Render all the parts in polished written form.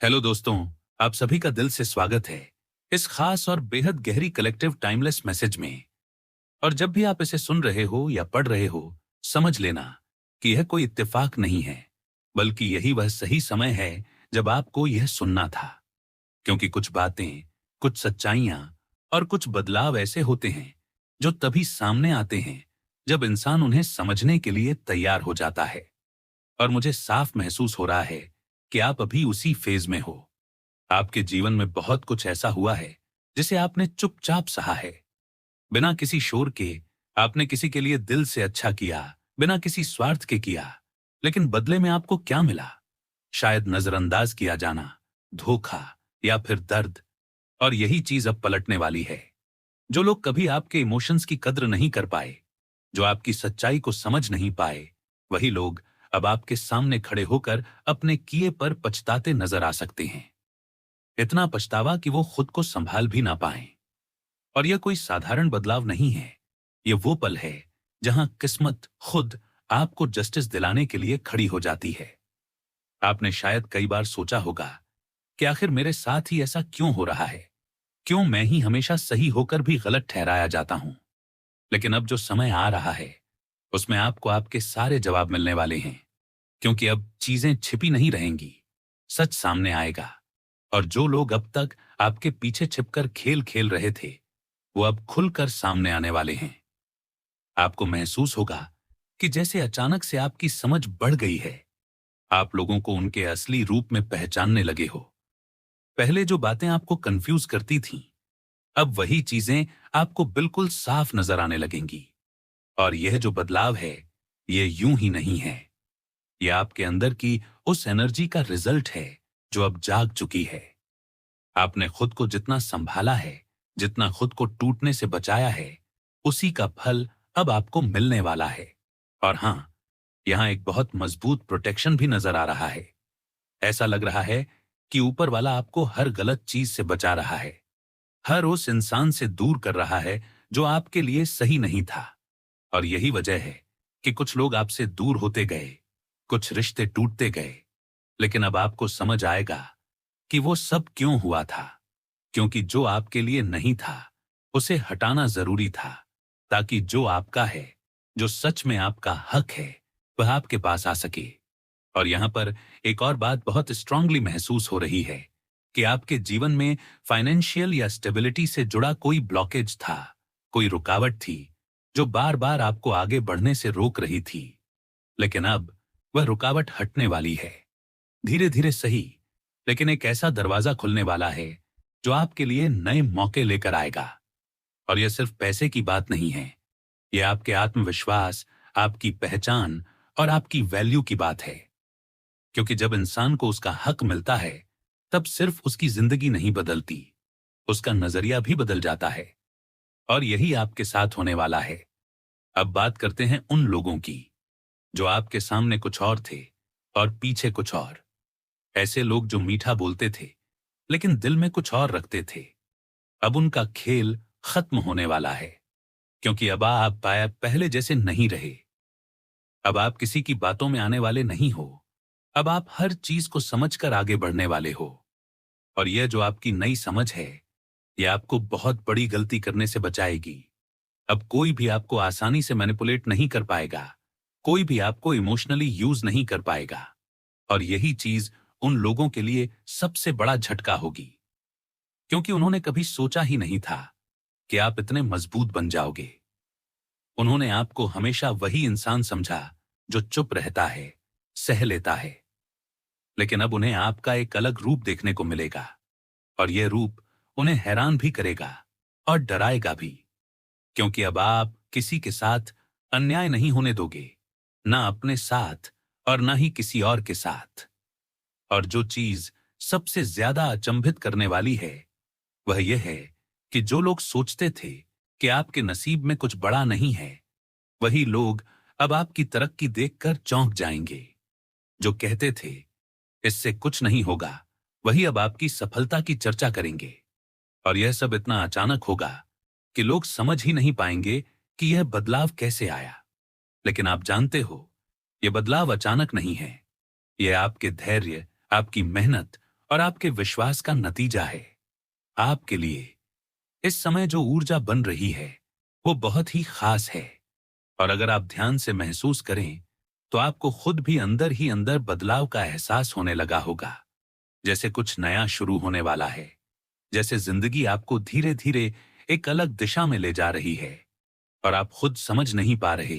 Hello दोस्तों, आप सभी का दिल से स्वागत है इस खास और बेहद गहरी कलेक्टिव टाइमलेस मैसेज में। और जब भी आप इसे सुन रहे हो या पढ़ रहे हो, समझ लेना कि यह कोई इत्तेफाक नहीं है, बल्कि यही वह सही समय है जब आपको यह सुनना था। क्योंकि कुछ बातें, कुछ सच्चाइयां और कुछ बदलाव ऐसे होते हैं जो तभी सामने आते हैं जब इंसान उन्हें समझने के लिए तैयार हो जाता है। और मुझे साफ महसूस हो रहा है कि आप अभी उसी फेज में हो। आपके जीवन में बहुत कुछ ऐसा हुआ है जिसे आपने चुपचाप सहा है, बिना किसी शोर के। आपने किसी के लिए दिल से अच्छा किया, बिना किसी स्वार्थ के किया। लेकिन बदले में आपको क्या मिला? शायद नजरअंदाज किया जाना, धोखा या फिर दर्द। और यही चीज अब पलटने वाली है। जो लोग कभी आपके इमोशंस की कद्र नहीं कर पाए, जो आपकी सच्चाई को समझ नहीं पाए, वही लोग अब आपके सामने खड़े होकर अपने किए पर पछताते नजर आ सकते हैं। इतना पछतावा कि वो खुद को संभाल भी ना पाएं। और यह कोई साधारण बदलाव नहीं है। ये वो पल है जहां किस्मत खुद आपको जस्टिस दिलाने के लिए खड़ी हो जाती है। आपने शायद कई बार सोचा होगा कि आखिर मेरे साथ ही ऐसा क्यों हो रहा है? क्यों मैं ही हमेशा सही होकर भी गलत ठहराया जाता हूं? लेकिन अब जो समय आ रहा है, उसमें आपको आपके सारे जवाब मिलने वाले हैं। क्योंकि अब चीजें छिपी नहीं रहेंगी, सच सामने आएगा। और जो लोग अब तक आपके पीछे छिपकर खेल खेल रहे थे, वो अब खुलकर सामने आने वाले हैं। आपको महसूस होगा कि जैसे अचानक से आपकी समझ बढ़ गई है। आप लोगों को उनके असली रूप में पहचानने लगे हो। पहले जो बातें आपको कंफ्यूज करती थीं, अब वही चीजें आपको बिल्कुल साफ नजर आने लगेंगी। और यह जो बदलाव है, ये यूं ही नहीं है। ये आपके अंदर की उस एनर्जी का रिजल्ट है जो अब जाग चुकी है। आपने खुद को जितना संभाला है, जितना खुद को टूटने से बचाया है, उसी का फल अब आपको मिलने वाला है। और हां, यहां एक बहुत मजबूत प्रोटेक्शन भी नजर आ रहा है। ऐसा लग रहा है कि ऊपर वाला आपको हर गलत चीज से बचा रहा है, हर उस इंसान से दूर कर रहा है जो आपके लिए सही नहीं था। और यही वजह है कि कुछ लोग आपसे दूर होते गए, कुछ रिश्ते टूटते गए। लेकिन अब आपको समझ आएगा कि वो सब क्यों हुआ था। क्योंकि जो आपके लिए नहीं था, उसे हटाना जरूरी था, ताकि जो आपका है, जो सच में आपका हक है, वह आपके पास आ सके। और यहां पर एक और बात बहुत स्ट्रांगली महसूस हो रही है कि आपके जीवन में फाइनेंशियल या स्टेबिलिटी से जुड़ा कोई ब्लॉकेज था, कोई रुकावट थी, जो बार बार आपको आगे बढ़ने से रोक रही थी। लेकिन अब वह रुकावट हटने वाली है, धीरे धीरे सही। लेकिन एक ऐसा दरवाजा खुलने वाला है जो आपके लिए नए मौके लेकर आएगा। और यह सिर्फ पैसे की बात नहीं है, यह आपके आत्मविश्वास, आपकी पहचान और आपकी वैल्यू की बात है। क्योंकि जब इंसान को उसका हक मिलता है, तब सिर्फ उसकी जिंदगी नहीं बदलती, उसका नजरिया भी बदल जाता है। और यही आपके साथ होने वाला है। अब बात करते हैं उन लोगों की जो आपके सामने कुछ और थे और पीछे कुछ और। ऐसे लोग जो मीठा बोलते थे, लेकिन दिल में कुछ और रखते थे। अब उनका खेल खत्म होने वाला है। क्योंकि अब आप पहले जैसे नहीं रहे। अब आप किसी की बातों में आने वाले नहीं हो। अब आप हर चीज को समझकर आगे बढ़ने वाले हो। और यह जो आपकी नई समझ है, यह आपको बहुत बड़ी गलती करने से बचाएगी। अब कोई भी आपको आसानी से मैनिपुलेट नहीं कर पाएगा, कोई भी आपको इमोशनली यूज नहीं कर पाएगा। और यही चीज उन लोगों के लिए सबसे बड़ा झटका होगी, क्योंकि उन्होंने कभी सोचा ही नहीं था कि आप इतने मजबूत बन जाओगे। उन्होंने आपको हमेशा वही इंसान समझा जो चुप रहता है, सह लेता है। लेकिन अब उन्हें आपका एक अलग रूप देखने को मिलेगा। और यह रूप उन्हें हैरान भी करेगा और डराएगा भी। क्योंकि अब आप किसी के साथ अन्याय नहीं होने दोगे, ना अपने साथ और ना ही किसी और के साथ। और जो चीज सबसे ज्यादा अचंभित करने वाली है, वह यह है कि जो लोग सोचते थे कि आपके नसीब में कुछ बड़ा नहीं है, वही लोग अब आपकी तरक्की देखकर चौंक जाएंगे। जो कहते थे इससे कुछ नहीं होगा, वही अब आपकी सफलता की चर्चा करेंगे। और यह सब इतना अचानक होगा कि लोग समझ ही नहीं पाएंगे कि यह बदलाव कैसे आया। लेकिन आप जानते हो, यह बदलाव अचानक नहीं है। यह आपके धैर्य, आपकी मेहनत और आपके विश्वास का नतीजा है। आपके लिए इस समय जो ऊर्जा बन रही है वो बहुत ही खास है। और अगर आप ध्यान से महसूस करें तो आपको खुद भी ही अंदर बदलाव का एहसास होने लगा होगा, जैसे कुछ नया शुरू होने वाला है, जैसे जिंदगी आपको धीरे धीरे एक अलग दिशा में ले जा रही है और आप खुद समझ नहीं पा रहे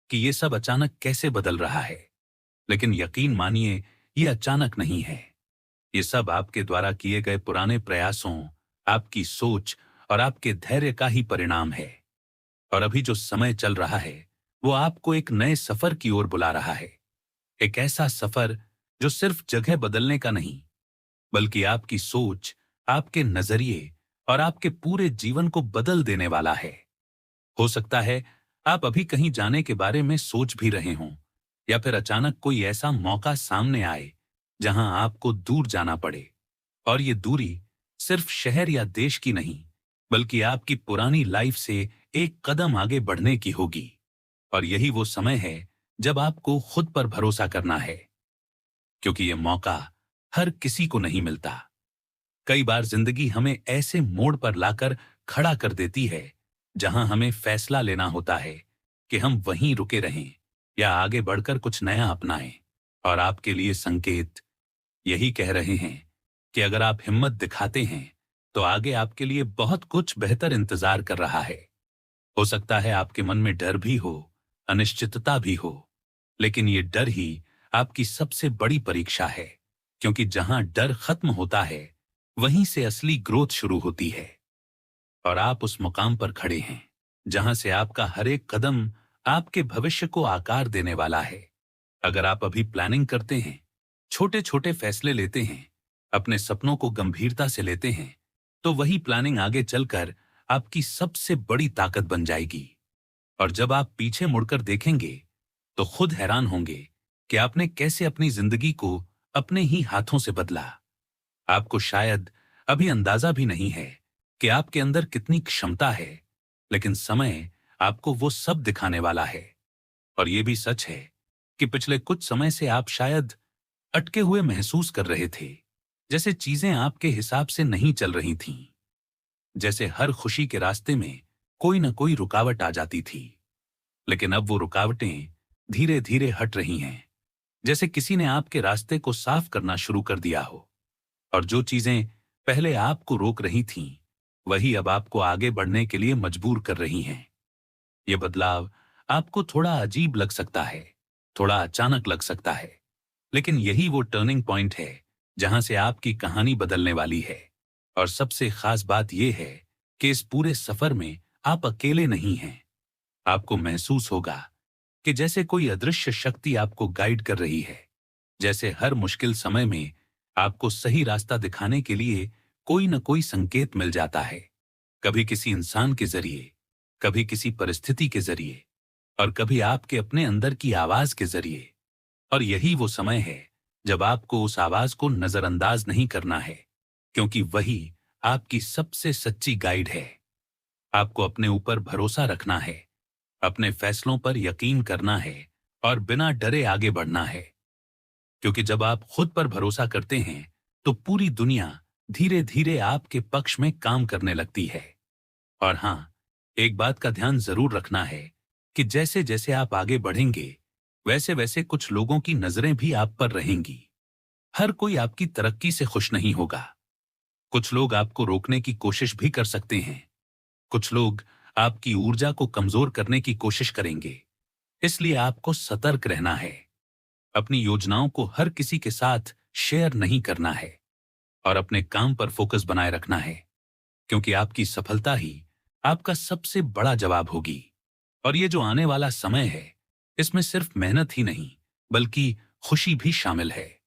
कि ये सब अचानक कैसे बदल रहा है। लेकिन यकीन मानिए, ये अचानक नहीं है। ये सब आपके द्वारा किए गए पुराने प्रयासों, आपकी सोच और आपके धैर्य का ही परिणाम है। और अभी जो समय चल रहा है वो आपको एक नए सफर की ओर बुला रहा है। एक ऐसा सफर जो सिर्फ जगह बदलने का नहीं, बल्कि आपकी सोच, आपके नजरिए और आपके पूरे जीवन को बदल देने वाला है। हो सकता है आप अभी कहीं जाने के बारे में सोच भी रहे हों, या फिर अचानक कोई ऐसा मौका सामने आए जहां आपको दूर जाना पड़े। और ये दूरी सिर्फ शहर या देश की नहीं, बल्कि आपकी पुरानी लाइफ से एक कदम आगे बढ़ने की होगी। और यही वो समय है जब आपको खुद पर भरोसा करना है, क्योंकि ये मौका हर किसी को नहीं मिलता। कई बार जिंदगी हमें ऐसे मोड़ पर लाकर खड़ा कर देती है जहां हमें फैसला लेना होता है कि हम वहीं रुके रहें या आगे बढ़कर कुछ नया अपनाएं। और आपके लिए संकेत यही कह रहे हैं कि अगर आप हिम्मत दिखाते हैं तो आगे आपके लिए बहुत कुछ बेहतर इंतजार कर रहा है। हो सकता है आपके मन में डर भी हो, अनिश्चितता भी हो, लेकिन ये डर ही आपकी सबसे बड़ी परीक्षा है, क्योंकि जहां डर खत्म होता है वहीं से असली ग्रोथ शुरू होती है। और आप उस मुकाम पर खड़े हैं जहां से आपका हर एक कदम आपके भविष्य को आकार देने वाला है। अगर आप अभी प्लानिंग करते हैं, छोटे छोटे फैसले लेते हैं, अपने सपनों को गंभीरता से लेते हैं, तो वही प्लानिंग आगे चलकर आपकी सबसे बड़ी ताकत बन जाएगी। और जब आप पीछे मुड़कर देखेंगे तो खुद हैरान होंगे कि आपने कैसे अपनी जिंदगी को अपने ही हाथों से बदला। आपको शायद अभी अंदाजा भी नहीं है कि आपके अंदर कितनी क्षमता है, लेकिन समय आपको वो सब दिखाने वाला है। और ये भी सच है कि पिछले कुछ समय से आप शायद अटके हुए महसूस कर रहे थे, जैसे चीजें आपके हिसाब से नहीं चल रही थीं, जैसे हर खुशी के रास्ते में कोई न कोई रुकावट आ जाती थी। लेकिन अब वो रुकावटें धीरे धीरे हट रही हैं, जैसे किसी ने आपके रास्ते को साफ करना शुरू कर दिया हो। और जो चीजें पहले आपको रोक रही थीं, वही अब आपको आगे बढ़ने के लिए मजबूर कर रही हैं। ये बदलाव आपको थोड़ा अजीब लग सकता है, थोड़ा अचानक लग सकता है, लेकिन यही वो टर्निंग पॉइंट है जहां से आपकी कहानी बदलने वाली है। और सबसे खास बात यह है कि इस पूरे सफर में आप अकेले नहीं हैं। आपको महसूस होगा कि जैसे कोई अदृश्य शक्ति आपको गाइड कर रही है, जैसे हर मुश्किल समय में आपको सही रास्ता दिखाने के लिए कोई न कोई संकेत मिल जाता है। कभी किसी इंसान के जरिए, कभी किसी परिस्थिति के जरिए, और कभी आपके अपने अंदर की आवाज के जरिए। और यही वो समय है जब आपको उस आवाज को नजरअंदाज नहीं करना है, क्योंकि वही आपकी सबसे सच्ची गाइड है। आपको अपने ऊपर भरोसा रखना है, अपने फैसलों पर यकीन करना है और बिना डरे आगे बढ़ना है। क्योंकि जब आप खुद पर भरोसा करते हैं तो पूरी दुनिया धीरे धीरे आपके पक्ष में काम करने लगती है। और हां, एक बात का ध्यान जरूर रखना है कि जैसे जैसे आप आगे बढ़ेंगे, वैसे वैसे कुछ लोगों की नजरें भी आप पर रहेंगी। हर कोई आपकी तरक्की से खुश नहीं होगा। कुछ लोग आपको रोकने की कोशिश भी कर सकते हैं। कुछ लोग आपकी ऊर्जा को कमजोर करने की कोशिश करेंगे। इसलिए आपको सतर्क रहना है। अपनी योजनाओं को हर किसी के साथ शेयर नहीं करना है और अपने काम पर फोकस बनाए रखना है, क्योंकि आपकी सफलता ही आपका सबसे बड़ा जवाब होगी। और ये जो आने वाला समय है, इसमें सिर्फ मेहनत ही नहीं, बल्कि खुशी भी शामिल है।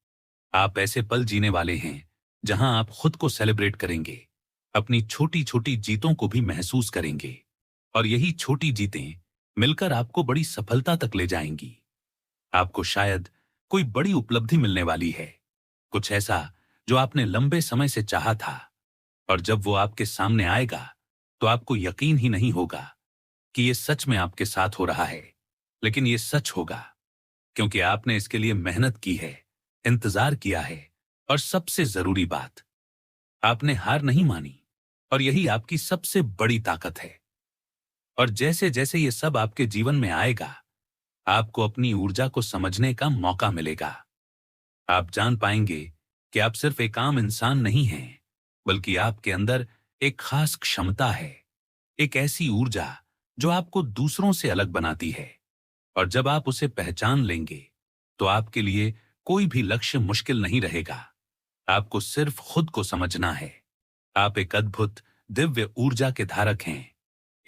आप ऐसे पल जीने वाले हैं जहां आप खुद को सेलिब्रेट करेंगे, अपनी छोटी छोटी जीतों को भी महसूस करेंगे। और यही छोटी जीतें मिलकर आपको बड़ी सफलता तक ले जाएंगी। आपको शायद कोई बड़ी उपलब्धि मिलने वाली है, कुछ ऐसा जो आपने लंबे समय से चाहा था। और जब वो आपके सामने आएगा तो आपको यकीन ही नहीं होगा कि ये सच में आपके साथ हो रहा है। लेकिन ये सच होगा क्योंकि आपने इसके लिए मेहनत की है, इंतजार किया है और सबसे जरूरी बात, आपने हार नहीं मानी, और यही आपकी सबसे बड़ी ताकत है। और जैसे जैसे ये सब आपके जीवन में आएगा, आपको अपनी ऊर्जा को समझने का मौका मिलेगा। आप जान पाएंगे कि आप सिर्फ एक आम इंसान नहीं हैं, बल्कि आपके अंदर एक खास क्षमता है, एक ऐसी ऊर्जा जो आपको दूसरों से अलग बनाती है। और जब आप उसे पहचान लेंगे, तो आपके लिए कोई भी लक्ष्य मुश्किल नहीं रहेगा। आपको सिर्फ खुद को समझना है। आप एक अद्भुत दिव्य ऊर्जा के धारक हैं,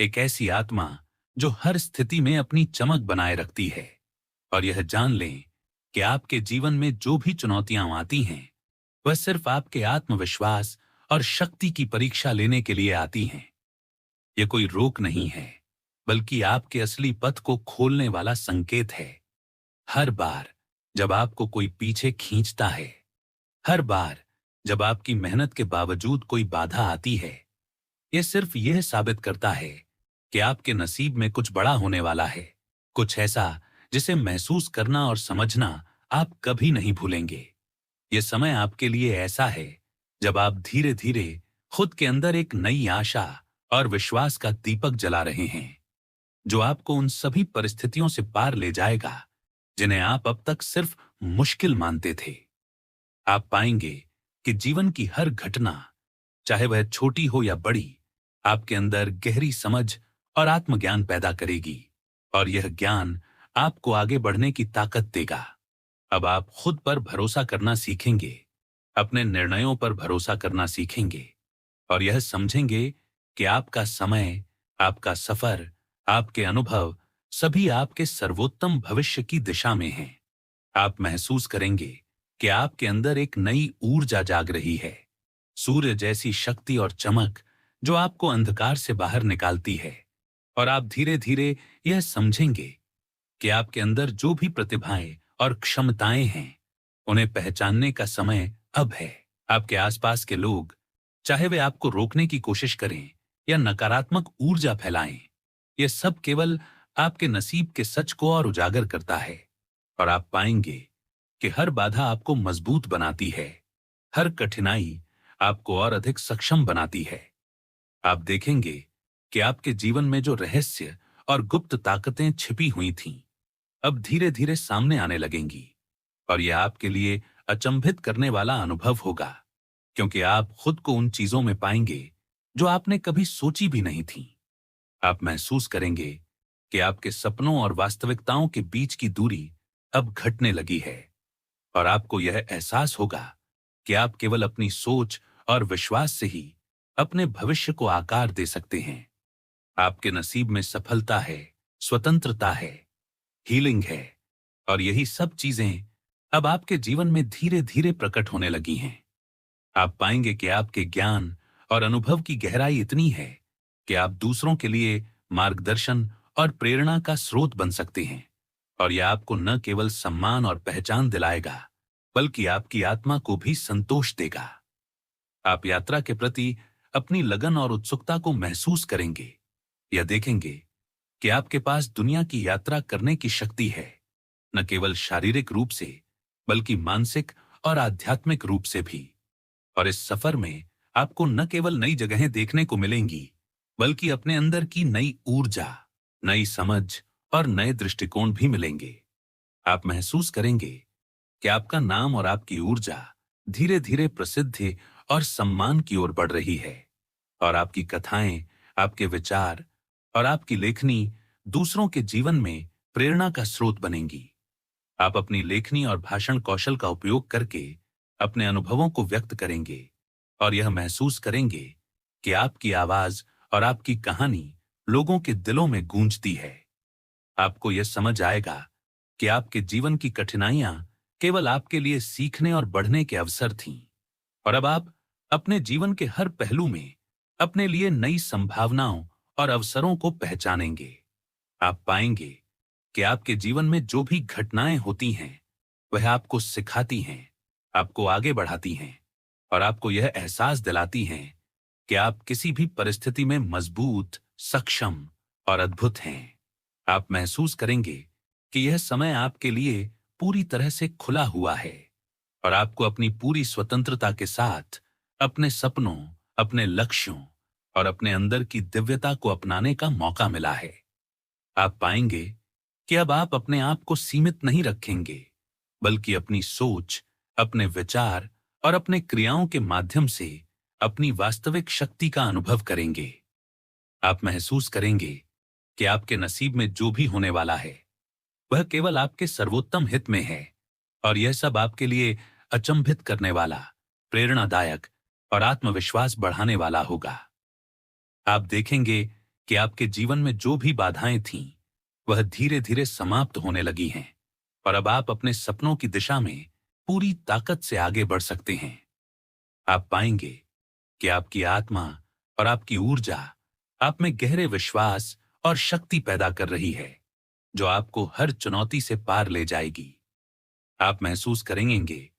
एक ऐसी आत्मा जो हर स्थिति में अपनी चमक बनाए रखती है। और यह जान लें कि आपके जीवन में जो भी चुनौतियां आती हैं, वह सिर्फ आपके आत्मविश्वास और शक्ति की परीक्षा लेने के लिए आती हैं। यह कोई रोक नहीं है, बल्कि आपके असली पथ को खोलने वाला संकेत है। हर बार जब आपको कोई पीछे खींचता है, हर बार जब आपकी मेहनत के बावजूद कोई बाधा आती है, यह सिर्फ यह साबित करता है कि आपके नसीब में कुछ बड़ा होने वाला है, कुछ ऐसा जिसे महसूस करना और समझना आप कभी नहीं भूलेंगे। यह समय आपके लिए ऐसा है जब आप धीरे धीरे खुद के अंदर एक नई आशा और विश्वास का दीपक जला रहे हैं, जो आपको उन सभी परिस्थितियों से पार ले जाएगा जिन्हें आप अब तक सिर्फ मुश्किल मानते थे। आप पाएंगे कि जीवन की हर घटना, चाहे वह छोटी हो या बड़ी, आपके अंदर गहरी समझ और आत्मज्ञान पैदा करेगी। और यह ज्ञान आपको आगे बढ़ने की ताकत देगा। अब आप खुद पर भरोसा करना सीखेंगे, अपने निर्णयों पर भरोसा करना सीखेंगे, और यह समझेंगे कि आपका समय, आपका सफर, आपके अनुभव सभी आपके सर्वोत्तम भविष्य की दिशा में हैं। आप महसूस करेंगे कि आपके अंदर एक नई ऊर्जा जाग रही है, सूर्य जैसी शक्ति और चमक जो आपको अंधकार से बाहर निकालती है। और आप धीरे धीरे यह समझेंगे कि आपके अंदर जो भी प्रतिभाएं और क्षमताएं हैं, उन्हें पहचानने का समय अब है। आपके आसपास के लोग, चाहे वे आपको रोकने की कोशिश करें या नकारात्मक ऊर्जा फैलाएं, यह सब केवल आपके नसीब के सच को और उजागर करता है। और आप पाएंगे कि हर बाधा आपको मजबूत बनाती है, हर कठिनाई आपको और अधिक सक्षम बनाती है। आप देखेंगे कि आपके जीवन में जो रहस्य और गुप्त ताकतें छिपी हुई थीं, अब धीरे धीरे सामने आने लगेंगी। और यह आपके लिए अचंभित करने वाला अनुभव होगा, क्योंकि आप खुद को उन चीजों में पाएंगे जो आपने कभी सोची भी नहीं थी। आप महसूस करेंगे कि आपके सपनों और वास्तविकताओं के बीच की दूरी अब घटने लगी है। और आपको यह एहसास होगा कि आप केवल अपनी सोच और विश्वास से ही अपने भविष्य को आकार दे सकते हैं। आपके नसीब में सफलता है, स्वतंत्रता है, हीलिंग है, और यही सब चीजें अब आपके जीवन में धीरे धीरे प्रकट होने लगी हैं। आप पाएंगे कि आपके ज्ञान और अनुभव की गहराई इतनी है कि आप दूसरों के लिए मार्गदर्शन और प्रेरणा का स्रोत बन सकते हैं। और यह आपको न केवल सम्मान और पहचान दिलाएगा, बल्कि आपकी आत्मा को भी संतोष देगा। आप यात्रा के प्रति अपनी लगन और उत्सुकता को महसूस करेंगे। यह देखेंगे कि आपके पास दुनिया की यात्रा करने की शक्ति है, न केवल शारीरिक रूप से, बल्कि मानसिक और आध्यात्मिक रूप से भी। और इस सफर में आपको न केवल नई जगहें देखने को मिलेंगी, बल्कि अपने अंदर की नई ऊर्जा, नई समझ और नए दृष्टिकोण भी मिलेंगे। आप महसूस करेंगे कि आपका नाम और आपकी ऊर्जा धीरे धीरे प्रसिद्धि और सम्मान की ओर बढ़ रही है। और आपकी कथाएं, आपके विचार और आपकी लेखनी दूसरों के जीवन में प्रेरणा का स्रोत बनेंगी। आप अपनी लेखनी और भाषण कौशल का उपयोग करके अपने अनुभवों को व्यक्त करेंगे, और यह महसूस करेंगे कि आपकी आवाज और आपकी कहानी लोगों के दिलों में गूंजती है। आपको यह समझ आएगा कि आपके जीवन की कठिनाइयां केवल आपके लिए सीखने और बढ़ने के अवसर थीं। और अब आप अपने जीवन के हर पहलू में अपने लिए नई संभावनाओं और अवसरों को पहचानेंगे। आप पाएंगे कि आपके जीवन में जो भी घटनाएं होती हैं, वह आपको सिखाती हैं, आपको आगे बढ़ाती हैं, और आपको यह एहसास दिलाती हैं कि आप किसी भी परिस्थिति में मजबूत, सक्षम और अद्भुत हैं। आप महसूस करेंगे कि यह समय आपके लिए पूरी तरह से खुला हुआ है, और आपको अपनी पूरी स्वतंत्रता के साथ अपने सपनों, अपने लक्ष्यों और अपने अंदर की दिव्यता को अपनाने का मौका मिला है। आप पाएंगे कि अब आप अपने आप को सीमित नहीं रखेंगे, बल्कि अपनी सोच, अपने विचार और अपने क्रियाओं के माध्यम से अपनी वास्तविक शक्ति का अनुभव करेंगे। आप महसूस करेंगे कि आपके नसीब में जो भी होने वाला है, वह केवल आपके सर्वोत्तम हित में है और यह सब आपके लिए अचंभित करने वाला, प्रेरणादायक और आत्मविश्वास बढ़ाने वाला होगा। आप देखेंगे कि आपके जीवन में जो भी बाधाएं थीं, वह धीरे धीरे समाप्त होने लगी हैं और अब आप अपने सपनों की दिशा में पूरी ताकत से आगे बढ़ सकते हैं। आप पाएंगे कि आपकी आत्मा और आपकी ऊर्जा आप में गहरे विश्वास और शक्ति पैदा कर रही है, जो आपको हर चुनौती से पार ले जाएगी। आप महसूस करेंगे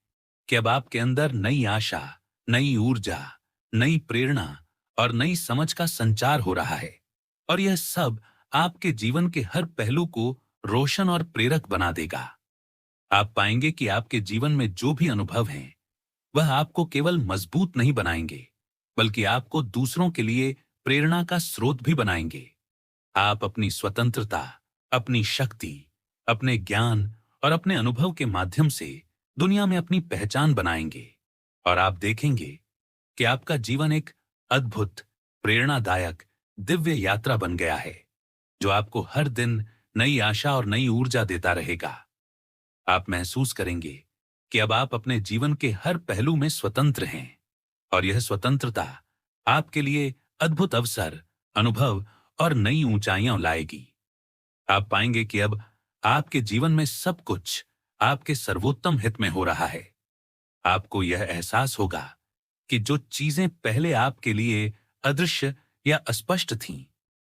कि अब आपके अंदर नई आशा, नई ऊर्जा, नई प्रेरणा और नई समझ का संचार हो रहा है और यह सब आपके जीवन के हर पहलू को रोशन और प्रेरक बना देगा। आप पाएंगे कि आपके जीवन में जो भी अनुभव हैं, वह आपको केवल मजबूत नहीं बनाएंगे, बल्कि आपको दूसरों के लिए प्रेरणा का स्रोत भी बनाएंगे। आप अपनी स्वतंत्रता, अपनी शक्ति, अपने ज्ञान और अपने अनुभव के माध्यम से दुनिया में अपनी पहचान बनाएंगे और आप देखेंगे कि आपका जीवन एक अद्भुत, प्रेरणादायक, दिव्य यात्रा बन गया है, जो आपको हर दिन नई आशा और नई ऊर्जा देता रहेगा। आप महसूस करेंगे कि अब आप अपने जीवन के हर पहलू में स्वतंत्र हैं और यह स्वतंत्रता आपके लिए अद्भुत अवसर, अनुभव और नई ऊंचाइयां लाएगी। आप पाएंगे कि अब आपके जीवन में सब कुछ आपके सर्वोत्तम हित में हो रहा है। आपको यह एहसास होगा कि जो चीजें पहले आपके लिए अदृश्य या अस्पष्ट थीं,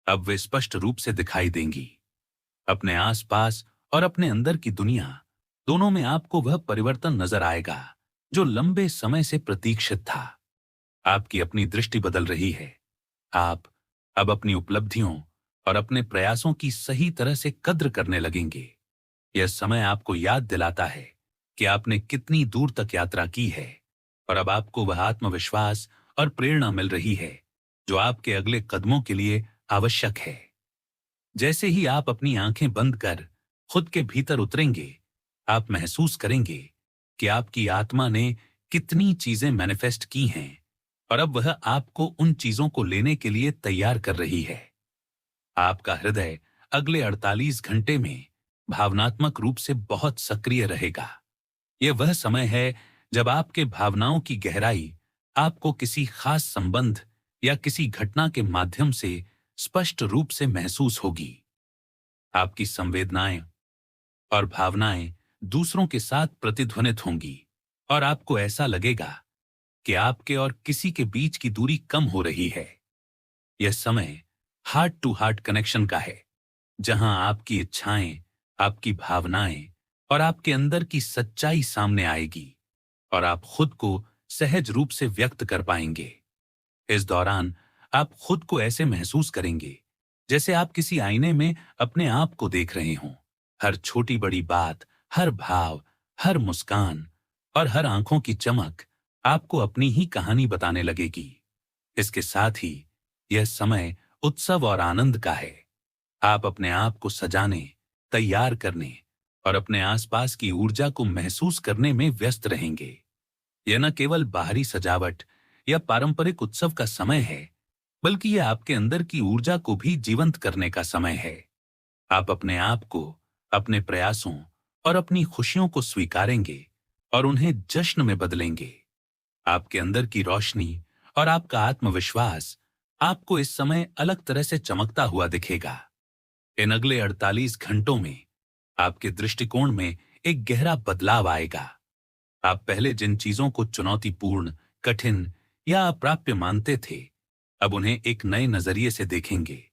अब वे स्पष्ट रूप से दिखाई देंगी। अपने आसपास और अपने अंदर की दुनिया दोनों में आपको वह परिवर्तन नजर आएगा जो लंबे समय से प्रतीक्षित था। आपकी अपनी दृष्टि बदल रही है। आप अब अपनी उपलब्धियों और अपने प्रयासों की सही तरह से कद्र करने लगेंगे। यह समय आपको याद दिलाता है कि आपने कितनी दूर तक यात्रा की है और अब आपको वह आत्मविश्वास और प्रेरणा मिल रही है जो आपके अगले कदमों के लिए आवश्यक है। जैसे ही आप अपनी आंखें बंद कर खुद के भीतर उतरेंगे, आप महसूस करेंगे कि आपकी आत्मा ने कितनी चीजें मैनिफेस्ट की हैं और अब वह आपको उन चीजों को लेने के लिए तैयार कर रही है। आपका हृदय अगले 48 घंटे में भावनात्मक रूप से बहुत सक्रिय रहेगा। यह वह समय है जब आपके भावनाओं की गहराई आपको किसी खास संबंध या किसी घटना के माध्यम से स्पष्ट रूप से महसूस होगी। आपकी संवेदनाएं और भावनाएं दूसरों के साथ प्रतिध्वनित होंगी और आपको ऐसा लगेगा कि आपके और किसी के बीच की दूरी कम हो रही है। यह समय हार्ट टू हार्ट कनेक्शन का है, जहां आपकी इच्छाएं, आपकी भावनाएं और आपके अंदर की सच्चाई सामने आएगी और आप खुद को सहज रूप से व्यक्त कर पाएंगे। इस दौरान आप खुद को ऐसे महसूस करेंगे जैसे आप किसी आईने में अपने आप को देख रहे हों। हर छोटी बड़ी बात, हर भाव, हर मुस्कान और हर आंखों की चमक आपको अपनी ही कहानी बताने लगेगी। इसके साथ ही यह समय उत्सव और आनंद का है। आप अपने आप को सजाने, तैयार करने और अपने आसपास की ऊर्जा को महसूस करने में व्यस्त रहेंगे। यह न केवल बाहरी सजावट या पारंपरिक उत्सव का समय है, बल्कि यह आपके अंदर की ऊर्जा को भी जीवंत करने का समय है। आप अपने आप को, अपने प्रयासों और अपनी खुशियों को स्वीकारेंगे और उन्हें जश्न में बदलेंगे। आपके अंदर की रोशनी और आपका आत्मविश्वास आपको इस समय अलग तरह से चमकता हुआ दिखेगा। इन अगले 48 घंटों में आपके दृष्टिकोण में एक गहरा बदलाव आएगा। आप पहले जिन चीजों को चुनौतीपूर्ण, कठिन या अप्राप्य मानते थे, अब उन्हें एक नए नजरिए से देखेंगे।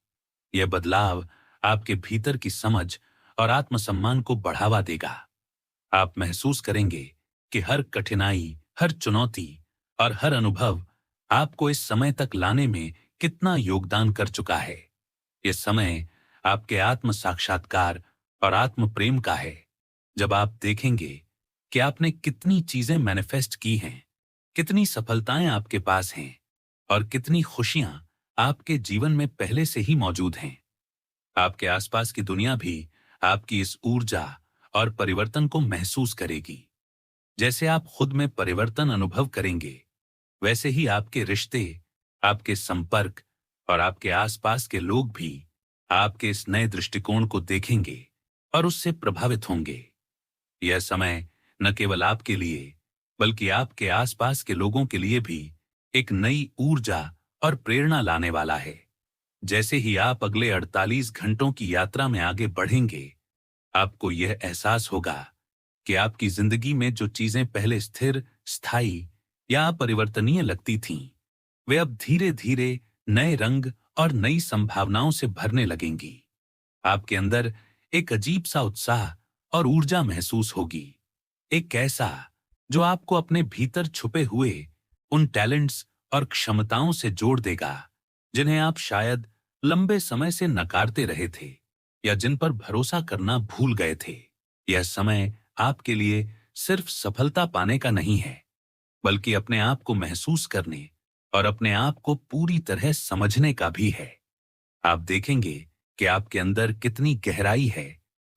यह बदलाव आपके भीतर की समझ और आत्मसम्मान को बढ़ावा देगा। आप महसूस करेंगे कि हर कठिनाई, हर चुनौती और हर अनुभव आपको इस समय तक लाने में कितना योगदान कर चुका है। यह समय आपके आत्म साक्षात्कार और आत्म प्रेम का है, जब आप देखेंगे कि आपने कितनी चीजें मैनिफेस्ट की हैं, कितनी सफलताएं आपके पास हैं और कितनी खुशियां आपके जीवन में पहले से ही मौजूद हैं। आपके आसपास की दुनिया भी आपकी इस ऊर्जा और परिवर्तन को महसूस करेगी। जैसे आप खुद में परिवर्तन अनुभव करेंगे, वैसे ही आपके रिश्ते, आपके संपर्क और आपके आसपास के लोग भी आपके इस नए दृष्टिकोण को देखेंगे और उससे प्रभावित होंगे। यह समय न केवल आपके लिए, बल्कि आपके आसपास के लोगों के लिए भी एक नई ऊर्जा और प्रेरणा लाने वाला है। जैसे ही आप अगले 48 घंटों की यात्रा में आगे बढ़ेंगे, आपको यह एहसास होगा कि आपकी जिंदगी में जो चीजें पहले स्थिर, स्थायी या अपरिवर्तनीय लगती थीं, वे अब धीरे धीरे नए रंग और नई संभावनाओं से भरने लगेंगी। आपके अंदर एक अजीब सा उत्साह और ऊर्जा महसूस होगी, एक ऐसा जो आपको अपने भीतर छुपे हुए उन टैलेंट्स और क्षमताओं से जोड़ देगा जिन्हें आप शायद लंबे समय से नकारते रहे थे या जिन पर भरोसा करना भूल गए थे। यह समय आपके लिए सिर्फ सफलता पाने का नहीं है, बल्कि अपने आप को महसूस करने और अपने आप को पूरी तरह समझने का भी है। आप देखेंगे कि आपके अंदर कितनी गहराई है,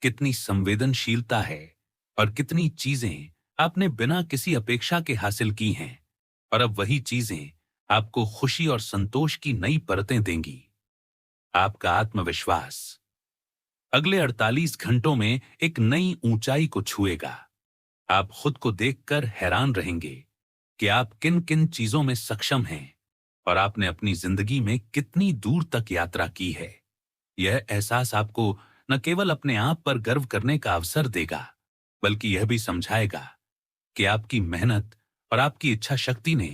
कितनी संवेदनशीलता है और कितनी चीजें आपने बिना किसी अपेक्षा के हासिल की हैं, और अब वही चीजें आपको खुशी और संतोष की नई परतें देंगी। आपका आत्मविश्वास अगले 48 घंटों में एक नई ऊंचाई को छुएगा। आप खुद को देखकर हैरान रहेंगे कि आप किन किन चीजों में सक्षम हैं और आपने अपनी जिंदगी में कितनी दूर तक यात्रा की है। यह एहसास आपको न केवल अपने आप पर गर्व करने का अवसर देगा, बल्कि यह भी समझाएगा कि आपकी मेहनत और आपकी इच्छा शक्ति ने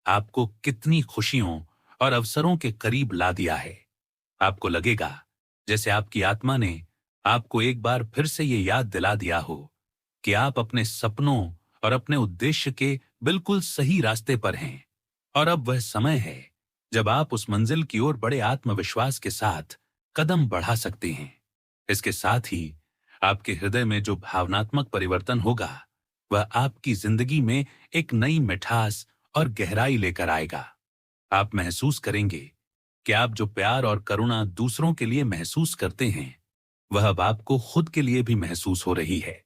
आपको कितनी खुशियों और अवसरों के करीब ला दिया है। आपको लगेगा जैसे आपकी आत्मा ने आपको एक बार फिर से ये याद दिला दिया हो कि आप अपने सपनों और अपने उद्देश्य के बिल्कुल सही रास्ते पर हैं, और अब वह समय है जब आप उस मंजिल की ओर बड़े आत्मविश्वास के साथ कदम बढ़ा सकते हैं। इसके साथ ही आपके हृदय में जो भावनात्मक परिवर्तन होगा, वह आपकी जिंदगी में एक नई मिठास और गहराई लेकर आएगा। आप महसूस करेंगे कि आप जो प्यार और करुणा दूसरों के लिए महसूस करते हैं, वह अब आपको खुद के लिए भी महसूस हो रही है।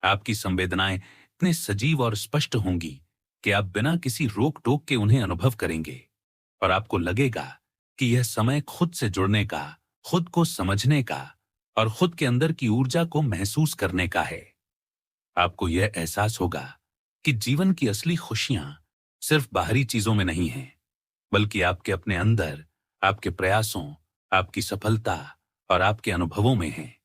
आपकी संवेदनाएं इतने सजीव और स्पष्ट होंगी कि आप बिना किसी रोक टोक के उन्हें अनुभव करेंगे, और आपको लगेगा कि यह समय खुद से जुड़ने का, खुद को समझने का और खुद के अंदर की ऊर्जा को महसूस करने का है। आपको यह एहसास होगा कि जीवन की असली खुशियां सिर्फ बाहरी चीजों में नहीं हैं, बल्कि आपके अपने अंदर, आपके प्रयासों, आपकी सफलता और आपके अनुभवों में हैं।